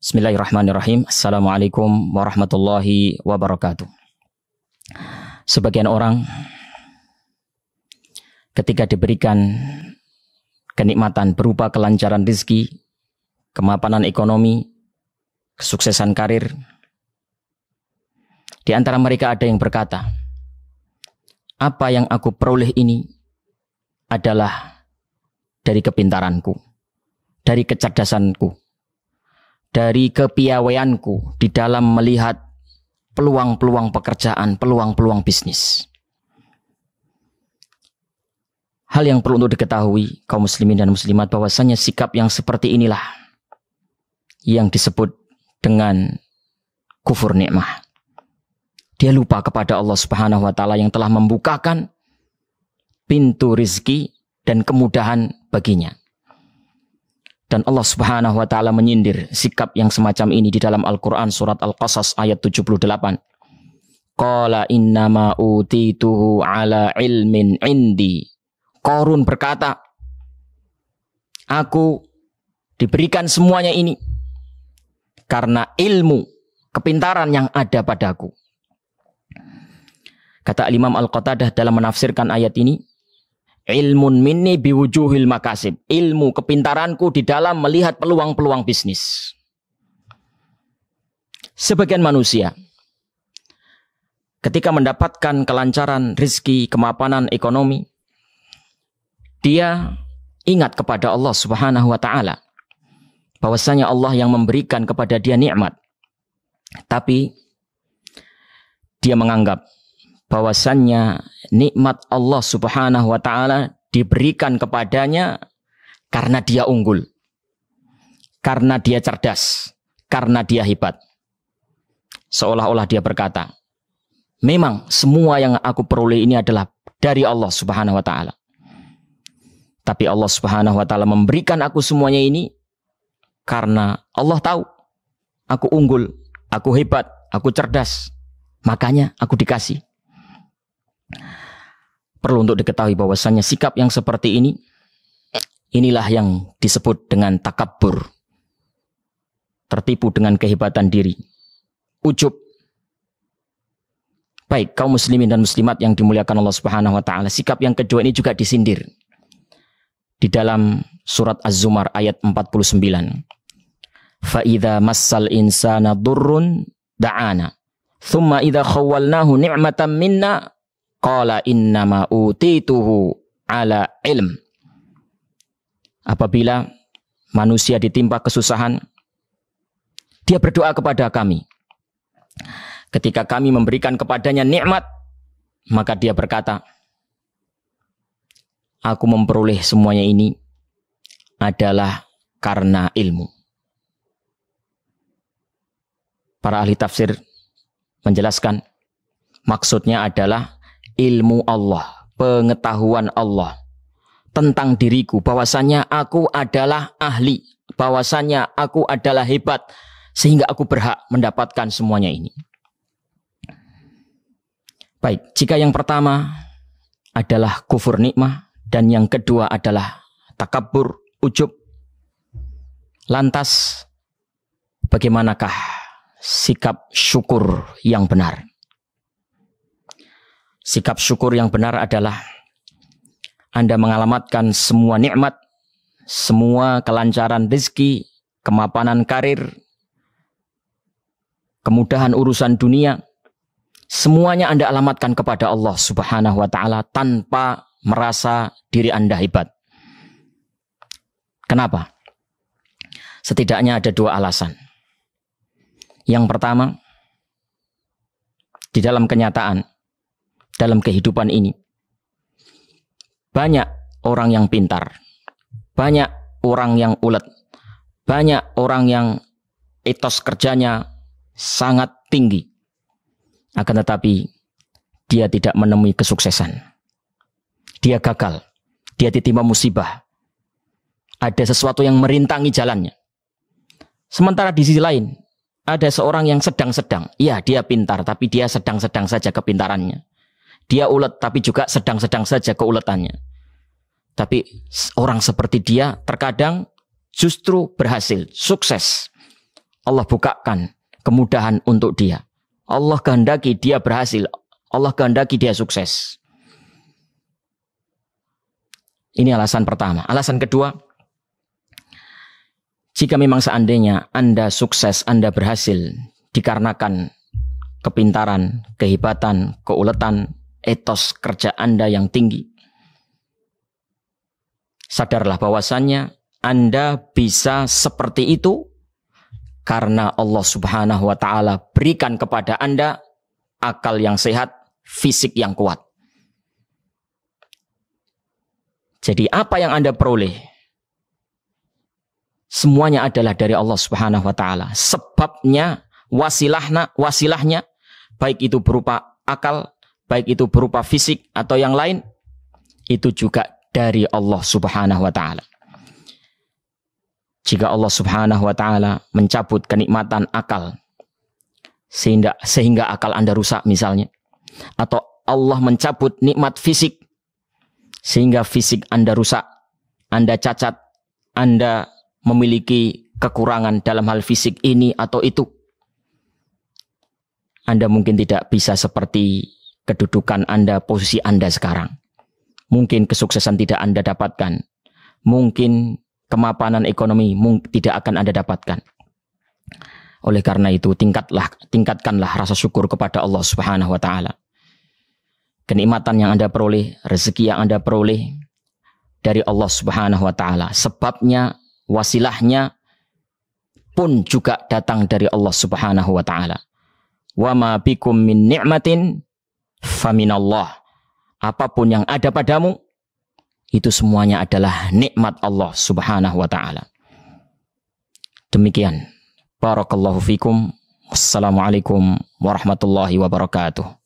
Bismillahirrahmanirrahim. Assalamualaikum warahmatullahi wabarakatuh. Sebagian orang ketika diberikan kenikmatan berupa kelancaran rezeki, kemapanan ekonomi, kesuksesan karir, di antara mereka ada yang berkata, apa yang aku peroleh ini adalah dari kepintaranku, dari kecerdasanku, dari kepiawaianku di dalam melihat peluang-peluang pekerjaan, peluang-peluang bisnis. Hal yang perlu untuk diketahui kaum muslimin dan muslimat bahwasanya sikap yang seperti inilah yang disebut dengan kufur nikmah. Dia lupa kepada Allah Subhanahu wa taala yang telah membukakan pintu rizki dan kemudahan baginya. Dan Allah Subhanahu wa taala menyindir sikap yang semacam ini di dalam Al-Qur'an surat Al-Qasas ayat 78. Qala innama utituhu ala ilmin indi. Qarun berkata, aku diberikan semuanya ini karena ilmu, kepintaran yang ada padaku. Kata Imam Al-Qatadah dalam menafsirkan ayat ini, ilmun minni biwujuhil makasib. Ilmu kepintaranku di dalam melihat peluang-peluang bisnis. Sebagian manusia ketika mendapatkan kelancaran rezeki, kemapanan ekonomi, dia ingat kepada Allah Subhanahu wa taala bahwasanya Allah yang memberikan kepada dia nikmat. Tapi dia menganggap bahwasannya nikmat Allah Subhanahu wa taala diberikan kepadanya karena dia unggul, karena dia cerdas, karena dia hebat. Seolah-olah dia berkata, memang semua yang aku peroleh ini adalah dari Allah Subhanahu wa taala. Tapi Allah Subhanahu wa taala memberikan aku semuanya ini karena Allah tahu aku unggul, aku hebat, aku cerdas. Makanya aku dikasih. Perlu untuk diketahui bahwasannya sikap yang seperti ini, inilah yang disebut dengan takabbur. Tertipu dengan kehebatan diri. Ujub. Baik, kaum muslimin dan muslimat yang dimuliakan Allah Subhanahu wa taala, sikap yang kedua ini juga disindir. Di dalam surat Az-Zumar ayat 49. Fa idza massal insana durrun da'ana, thumma idza khawwalnahu ni'matan minna qala innama utituhu ala ilm. Apabila manusia ditimpa kesusahan, dia berdoa kepada kami. Ketika kami memberikan kepadanya nikmat, maka dia berkata, aku memperoleh semuanya ini adalah karena ilmu. Para ahli tafsir menjelaskan, maksudnya adalah ilmu Allah, pengetahuan Allah tentang diriku, bahwasanya aku adalah ahli, bahwasanya aku adalah hebat, sehingga aku berhak mendapatkan semuanya ini. Baik, jika yang pertama adalah kufur nikmah dan yang kedua adalah takabbur, ujub, lantas bagaimanakah sikap syukur yang benar? Sikap syukur yang benar adalah Anda mengalamatkan semua nikmat, semua kelancaran rezeki, kemapanan karir, kemudahan urusan dunia, semuanya Anda alamatkan kepada Allah Subhanahu wa taala tanpa merasa diri Anda hebat. Kenapa? Setidaknya ada dua alasan. Yang pertama, di dalam kenyataan, dalam kehidupan ini, banyak orang yang pintar, banyak orang yang ulet, banyak orang yang etos kerjanya sangat tinggi. Akan tetapi, dia tidak menemui kesuksesan. Dia gagal, dia ditimpa musibah. Ada sesuatu yang merintangi jalannya. Sementara di sisi lain, ada seorang yang sedang-sedang. Ya, dia pintar, tapi dia sedang-sedang saja kepintarannya. Dia ulet, tapi juga sedang-sedang saja keuletannya. Tapi orang seperti dia terkadang justru berhasil, sukses. Allah bukakan kemudahan untuk dia. Allah kehendaki dia berhasil. Allah kehendaki dia sukses. Ini alasan pertama. Alasan kedua, jika memang seandainya Anda sukses, Anda berhasil dikarenakan kepintaran, kehebatan, keuletan, etos kerja Anda yang tinggi, sadarlah bahwasannya Anda bisa seperti itu karena Allah Subhanahu wa Ta'ala berikan kepada Anda akal yang sehat, fisik yang kuat. Jadi apa yang Anda peroleh, semuanya adalah dari Allah Subhanahu wa Ta'ala. Sebabnya, wasilahnya, baik itu berupa akal, baik itu berupa fisik atau yang lain, itu juga dari Allah Subhanahu wa Ta'ala. Jika Allah Subhanahu wa Ta'ala mencabut kenikmatan akal sehingga akal Anda rusak misalnya, atau Allah mencabut nikmat fisik sehingga fisik Anda rusak, Anda cacat, Anda memiliki kekurangan dalam hal fisik ini atau itu, Anda mungkin tidak bisa seperti kedudukan Anda, posisi Anda sekarang. Mungkin kesuksesan tidak Anda dapatkan. Mungkin kemapanan ekonomi tidak akan Anda dapatkan. Oleh karena itu, tingkatkanlah rasa syukur kepada Allah Subhanahu wa Ta'ala. Kenikmatan yang Anda peroleh, rezeki yang Anda peroleh dari Allah Subhanahu wa Ta'ala. Sebabnya, wasilahnya pun juga datang dari Allah Subhanahu wa Ta'ala. Wa ma bikum min ni'matin faminallah. Apapun yang ada padamu, itu semuanya adalah nikmat Allah Subhanahu wa Ta'ala. Demikian. Barakallahu fikum. Wassalamualaikum warahmatullahi wabarakatuh.